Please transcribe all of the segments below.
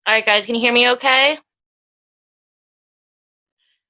All right, guys, can you hear me okay?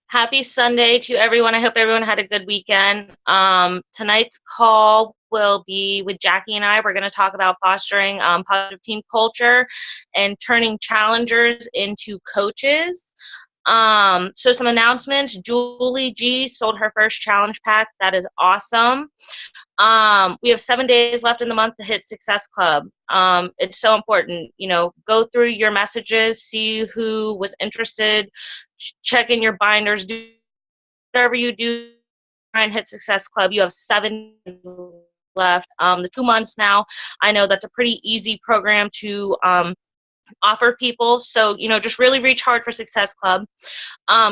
Happy Sunday to everyone. I hope everyone had a good weekend. Tonight's call will be with Jackie and I. We're going to talk about fostering positive team culture and turning challengers into coaches. So some announcements. Julie G sold her first challenge pack. That is awesome. We have 7 days left in the month to hit Success Club. It's so important, go through your messages, see who was interested, check in your binders, do whatever you do, try and hit Success Club. You have 7 days left. The 2 months now, I know that's a pretty easy program to offer people. So, just really reach hard for Success Club.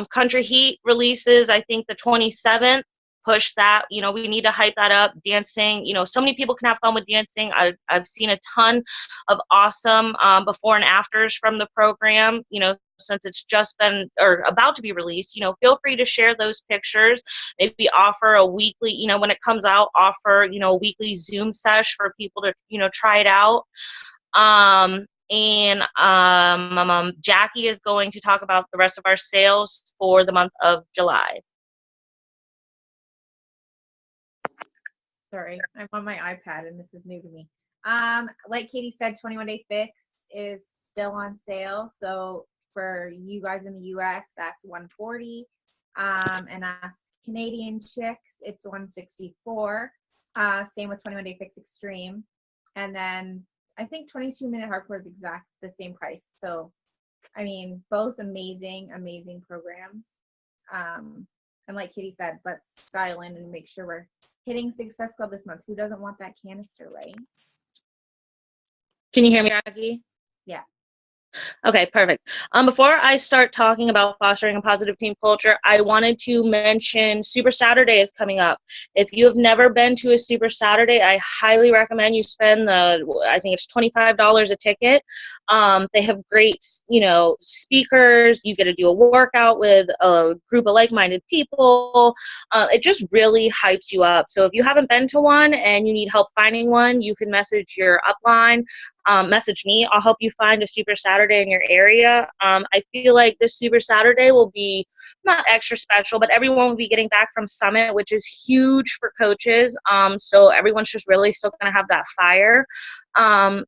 Country Heat releases, I think, the 27th. Push that. We need to hype that up. Dancing, so many people can have fun with dancing. I've seen a ton of awesome before and afters from the program, since it's just been or about to be released. Feel free to share those pictures. Maybe offer a weekly, when it comes out, offer, a weekly Zoom sesh for people to, try it out. Jackie is going to talk about the rest of our sales for the month of July. Sorry, I'm on my iPad and this is new to me. Like Katie said, 21 Day Fix is still on sale. So for you guys in the US, that's $140. And us Canadian chicks, it's $164. Same with 21 Day Fix Extreme. And then I think 22-minute hardcore is exact the same price. So, I mean, both amazing programs. And like Katie said, let's style in and make sure we're hitting Success Club this month. Who doesn't want that canister, right? Can you hear me, Jackie? Yeah. Okay, perfect. Before I start talking about fostering a positive team culture, I wanted to mention Super Saturday is coming up. If you have never been to a Super Saturday, I highly recommend you spend I think it's $25 a ticket. They have great, speakers. You get to do a workout with a group of like-minded people. It just really hypes you up. So if you haven't been to one and you need help finding one, you can message your upline. Message me. I'll help you find a Super Saturday in your area. I feel like this Super Saturday will be not extra special, but everyone will be getting back from Summit, which is huge for coaches. So everyone's just really still going to have that fire.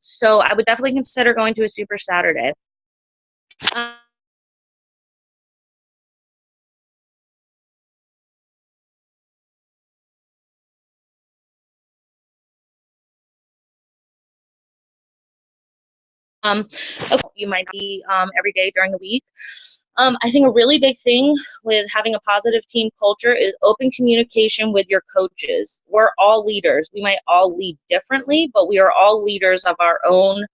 So I would definitely consider going to a Super Saturday. You might be every day during the week. I think a really big thing with having a positive team culture is open communication with your coaches. We're all leaders. We might all lead differently, but we are all leaders of our own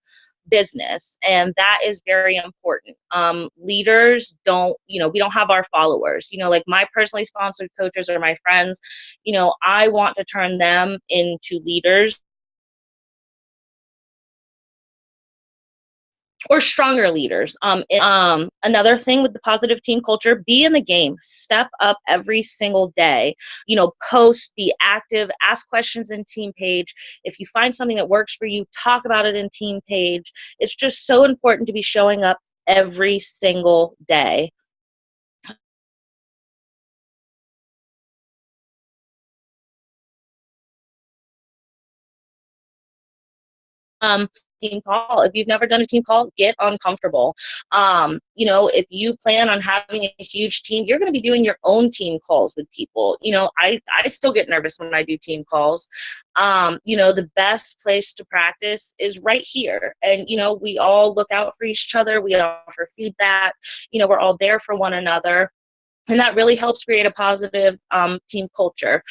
business, and that is very important. Leaders don't, we don't have our followers. Like my personally sponsored coaches are my friends. I want to turn them into leaders or stronger leaders. Another thing with the positive team culture, be in the game, step up every single day, post, be active, ask questions in team page. If you find something that works for you, talk about it in team page. It's just so important to be showing up every single day. Team call. If you've never done a team call, get uncomfortable. If you plan on having a huge team, you're going to be doing your own team calls with people. I still get nervous when I do team calls. The best place to practice is right here. And, we all look out for each other. We offer feedback. We're all there for one another. And that really helps create a positive team culture.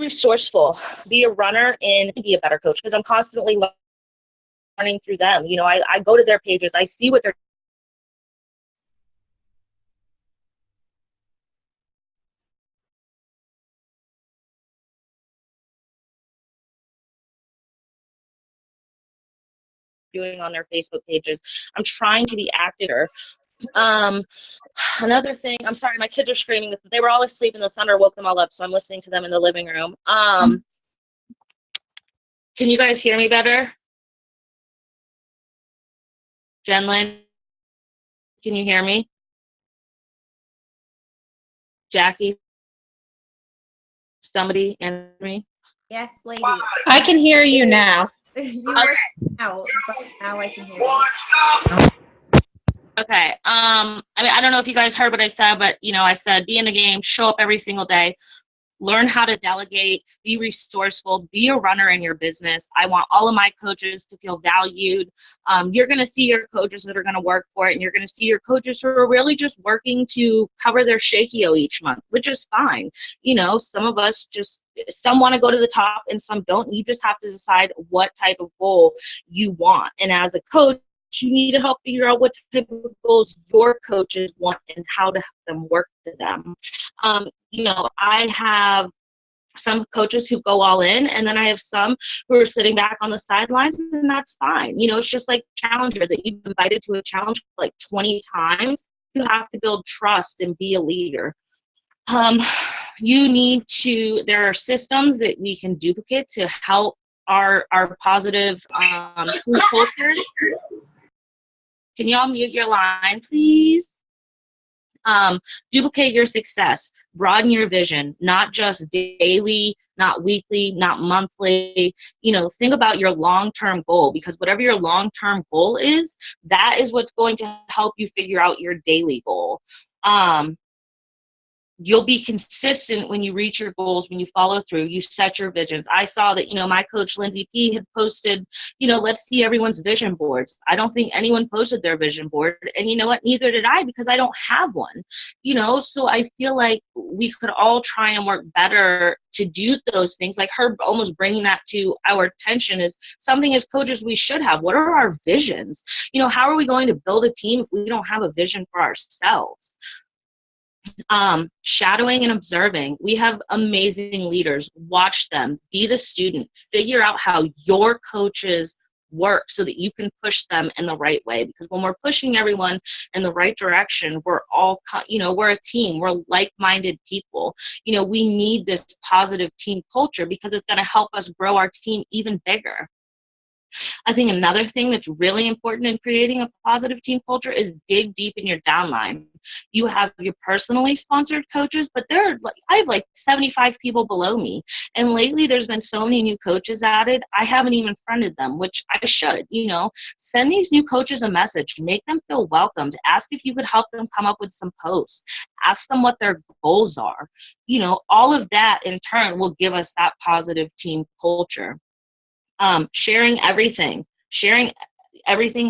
Resourceful, be a runner, and be a better coach, because I'm constantly learning through them. I go to their pages, I see what they're doing on their Facebook pages. I'm trying to be active. Another thing, I'm sorry, my kids are screaming. They were all asleep and the thunder woke them all up, so I'm listening to them in the living room. Can you guys hear me better? Jenlyn, can you hear me? Jackie, somebody answer me. Yes, lady. I can hear you now. You were out, but now I can hear you. Okay. I mean, I don't know if you guys heard what I said, but I said be in the game, show up every single day, learn how to delegate, be resourceful, be a runner in your business. I want all of my coaches to feel valued. You're going to see your coaches that are going to work for it, and you're going to see your coaches who are really just working to cover their Shakio each month, which is fine. Some of us some want to go to the top and some don't. You just have to decide what type of goal you want. And as a coach, you need to help figure out what type of goals your coaches want and how to have them work to them. I have some coaches who go all in, and then I have some who are sitting back on the sidelines, and that's fine. It's just like Challenger that you've invited to a challenge like 20 times. You have to build trust and be a leader. There are systems that we can duplicate to help our positive team culture. Can y'all mute your line, please? Duplicate your success, broaden your vision, not just daily, not weekly, not monthly. Think about your long-term goal, because whatever your long-term goal is, that is what's going to help you figure out your daily goal. You'll be consistent when you reach your goals, when you follow through, you set your visions. I saw that, my coach, Lindsay P, had posted, let's see everyone's vision boards. I don't think anyone posted their vision board. And you know what? Neither did I, because I don't have one. So I feel like we could all try and work better to do those things. Like her almost bringing that to our attention is something as coaches we should have. What are our visions? How are we going to build a team if we don't have a vision for ourselves? Shadowing and observing. We have amazing leaders. Watch them, be the student, figure out how your coaches work so that you can push them in the right way. Because when we're pushing everyone in the right direction, we're all, we're a team. We're like-minded people. We need this positive team culture because it's going to help us grow our team even bigger. I think another thing that's really important in creating a positive team culture is dig deep in your downline. You have your personally sponsored coaches, but I have like 75 people below me. And lately there's been so many new coaches added. I haven't even friended them, which I should. Send these new coaches a message, make them feel welcomed, ask if you could help them come up with some posts, ask them what their goals are. All of that in turn will give us that positive team culture. Sharing everything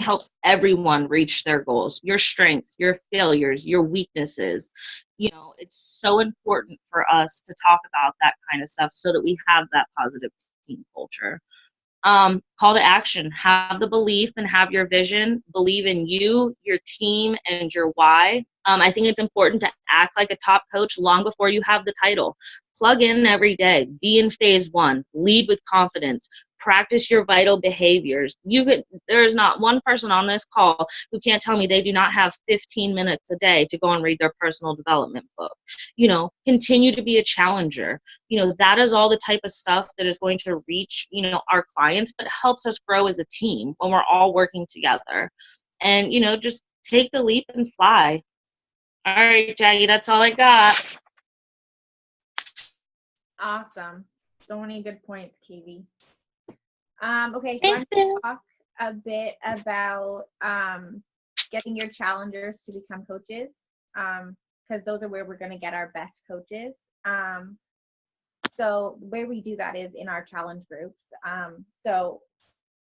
helps everyone reach their goals, your strengths, your failures, your weaknesses. It's so important for us to talk about that kind of stuff so that we have that positive team culture. Call to action. Have the belief and have your vision. Believe in you, your team, and your why. I think it's important to act like a top coach long before you have the title. Plug in every day. Be in phase one. Lead with confidence. Practice your vital behaviors. There is not one person on this call who can't tell me they do not have 15 minutes a day to go and read their personal development book. Continue to be a challenger. That is all the type of stuff that is going to reach, our clients, but helps us grow as a team when we're all working together. And, just take the leap and fly. All right, Jackie, that's all I got. Awesome. So many good points, Katie. Okay, so Thanks, I'm going to talk a bit about getting your challengers to become coaches, because those are where we're going to get our best coaches. So where we do that is in our challenge groups. So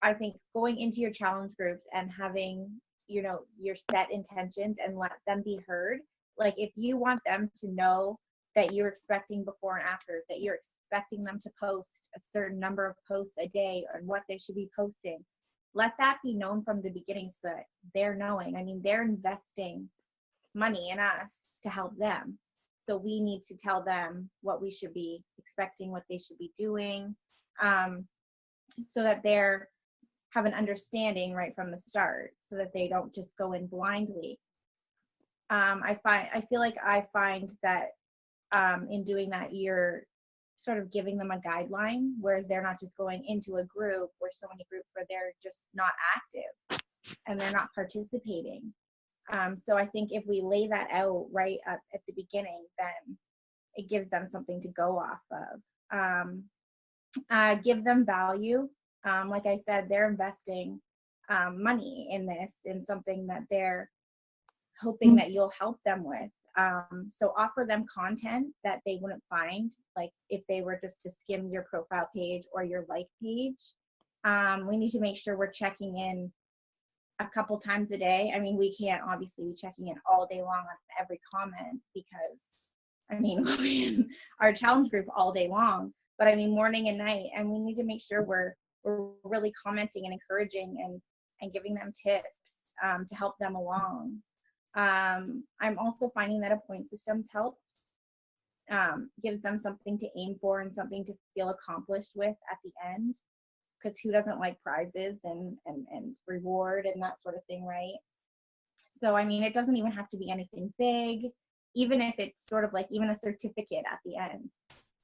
I think going into your challenge groups and having, your set intentions and let them be heard. Like if you want them to know that you're expecting before and after, that you're expecting them to post a certain number of posts a day and what they should be posting, let that be known from the beginning so that they're knowing. I mean, they're investing money in us to help them. So we need to tell them what we should be expecting, what they should be doing, so that they're have an understanding right from the start so that they don't just go in blindly. I feel like I find that in doing that, you're sort of giving them a guideline, whereas they're not just going into a group or so many groups where they're just not active and they're not participating. So I think if we lay that out right at the beginning, then it gives them something to go off of. Give them value. Like I said, they're investing money in this, in something that they're hoping that you'll help them with. So offer them content that they wouldn't find, like if they were just to skim your profile page or your like page. We need to make sure we're checking in a couple times a day. I mean, we can't obviously be checking in all day long on every comment because, I mean, we'll be in our challenge group all day long, but I mean, morning and night, and we need to make sure we're really commenting and encouraging and giving them tips to help them along. I'm also finding that a point system helps, gives them something to aim for and something to feel accomplished with at the end, because who doesn't like prizes and reward and that sort of thing, right? So, I mean, it doesn't even have to be anything big, even if it's sort of like even a certificate at the end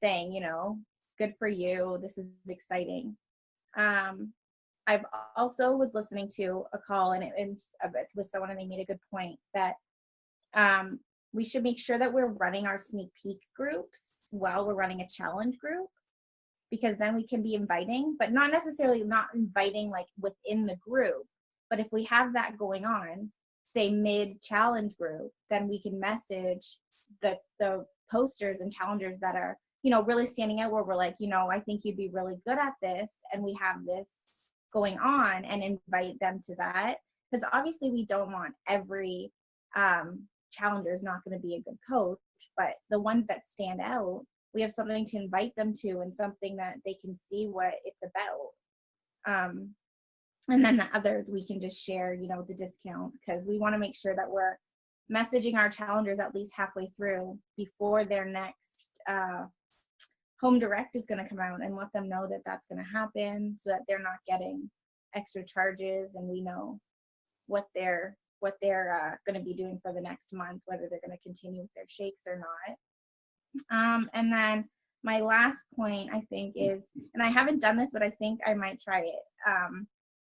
saying, you know, good for you, this is exciting. I've also was listening to a call and it's with someone and they made a good point that we should make sure that we're running our sneak peek groups while we're running a challenge group, because then we can be inviting, but not necessarily not inviting like within the group. But if we have that going on, say mid challenge group, then we can message the posters and challengers that are, you know, really standing out, where we're like, you know, I think you'd be really good at this and we have this going on, and invite them to that. Because obviously we don't want every challenger is not going to be a good coach, but the ones that stand out, we have something to invite them to and something that they can see what it's about. And then the others we can just share, you know, the discount, because we want to make sure that we're messaging our challengers at least halfway through before their next home direct is going to come out, and let them know that that's going to happen so that they're not getting extra charges, and we know what they're going to be doing for the next month, whether they're going to continue with their shakes or not. And then my last point, I think, is, and I haven't done this, but I think I might try it,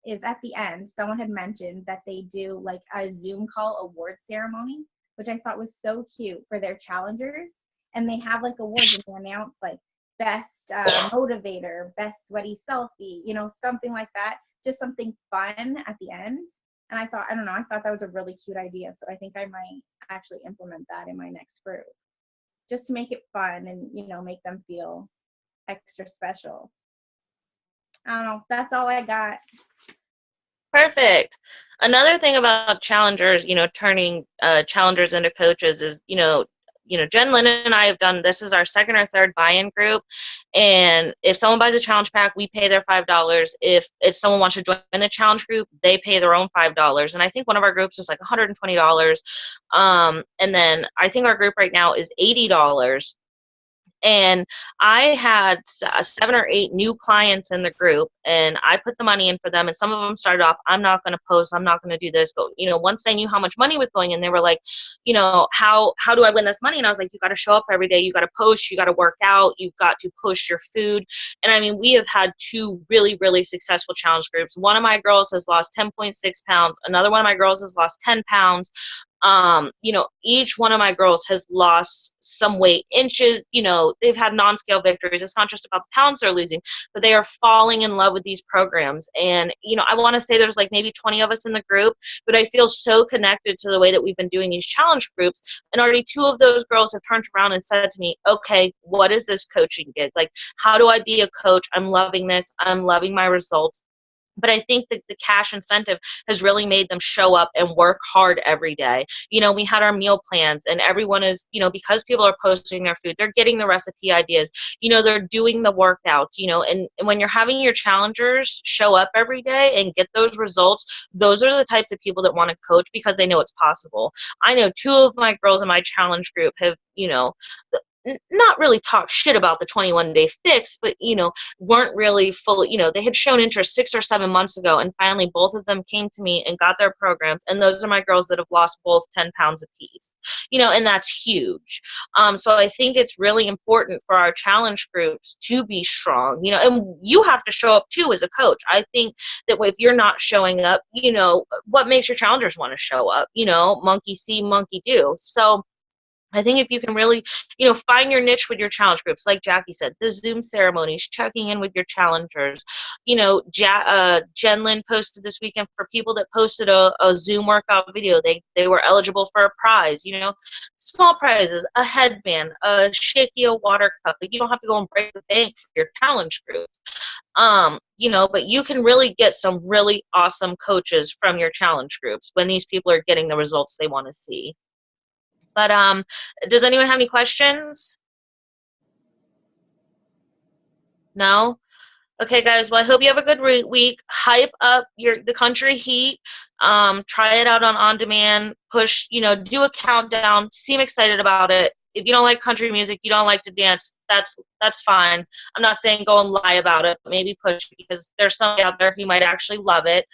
is at the end, someone had mentioned that they do like a Zoom call award ceremony, which I thought was so cute for their challengers. And they have like awards and they announce like best motivator, best sweaty selfie, you know, something like that, just something fun at the end. And I thought that was a really cute idea. So I think I might actually implement that in my next group, just to make it fun and, you know, make them feel extra special. I don't know. That's all I got. Perfect. Another thing about challengers, you know, turning challengers into coaches is, Jen Lynn and I have done, this is our second or third buy-in group. And if someone buys a challenge pack, we pay their $5. If someone wants to join the challenge group, they pay their own $5. And I think one of our groups was like $120. And then I think our group right now is $80. And I had 7 or 8 new clients in the group, and I put the money in for them. And some of them started off, I'm not going to post, I'm not going to do this. But, once they knew how much money was going in, they were like, how do I win this money? And I was like, you got to show up every day. You got to post, you got to work out, you've got to push your food. And I mean, we have had 2 really, really successful challenge groups. One of my girls has lost 10.6 pounds. Another one of my girls has lost 10 pounds. Each one of my girls has lost some weight, inches, they've had non-scale victories. It's not just about the pounds they're losing, but they are falling in love with these programs. And, I want to say there's like maybe 20 of us in the group, but I feel so connected to the way that we've been doing these challenge groups. And already 2 of those girls have turned around and said to me, okay, what is this coaching gig? Like, how do I be a coach? I'm loving this. I'm loving my results. But I think that the cash incentive has really made them show up and work hard every day. We had our meal plans, and everyone is, because people are posting their food, they're getting the recipe ideas, they're doing the workouts, and when you're having your challengers show up every day and get those results, those are the types of people that want to coach because they know it's possible. I know 2 of my girls in my challenge group have, not really talk shit about the 21-day fix, but, weren't really fully, they had shown interest 6 or 7 months ago, and finally both of them came to me and got their programs, and those are my girls that have lost both 10 pounds apiece, and that's huge. So I think it's really important for our challenge groups to be strong, and you have to show up too as a coach. I think that if you're not showing up, what makes your challengers want to show up? Monkey see, monkey do. So I think if you can really, find your niche with your challenge groups, like Jackie said, the Zoom ceremonies, checking in with your challengers. Jen Lynn posted this weekend for people that posted a Zoom workout video. They were eligible for a prize, small prizes, a headband, a shaky water cup. Like, you don't have to go and break the bank for your challenge groups. But you can really get some really awesome coaches from your challenge groups when these people are getting the results they want to see. But does anyone have any questions? No? Okay, guys. Well, I hope you have a good week. Hype up the country heat. Try it out on demand. Push. Do a countdown. Seem excited about it. If you don't like country music, you don't like to dance, that's fine. I'm not saying go and lie about it, but maybe push, because there's somebody out there who might actually love it.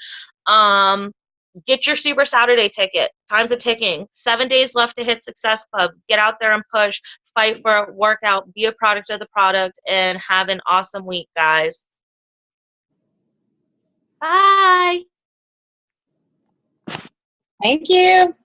Get your Super Saturday ticket. Time's a ticking. 7 days left to hit Success Club. Get out there and push. Fight for it. Work out. Be a product of the product. And have an awesome week, guys. Bye. Thank you.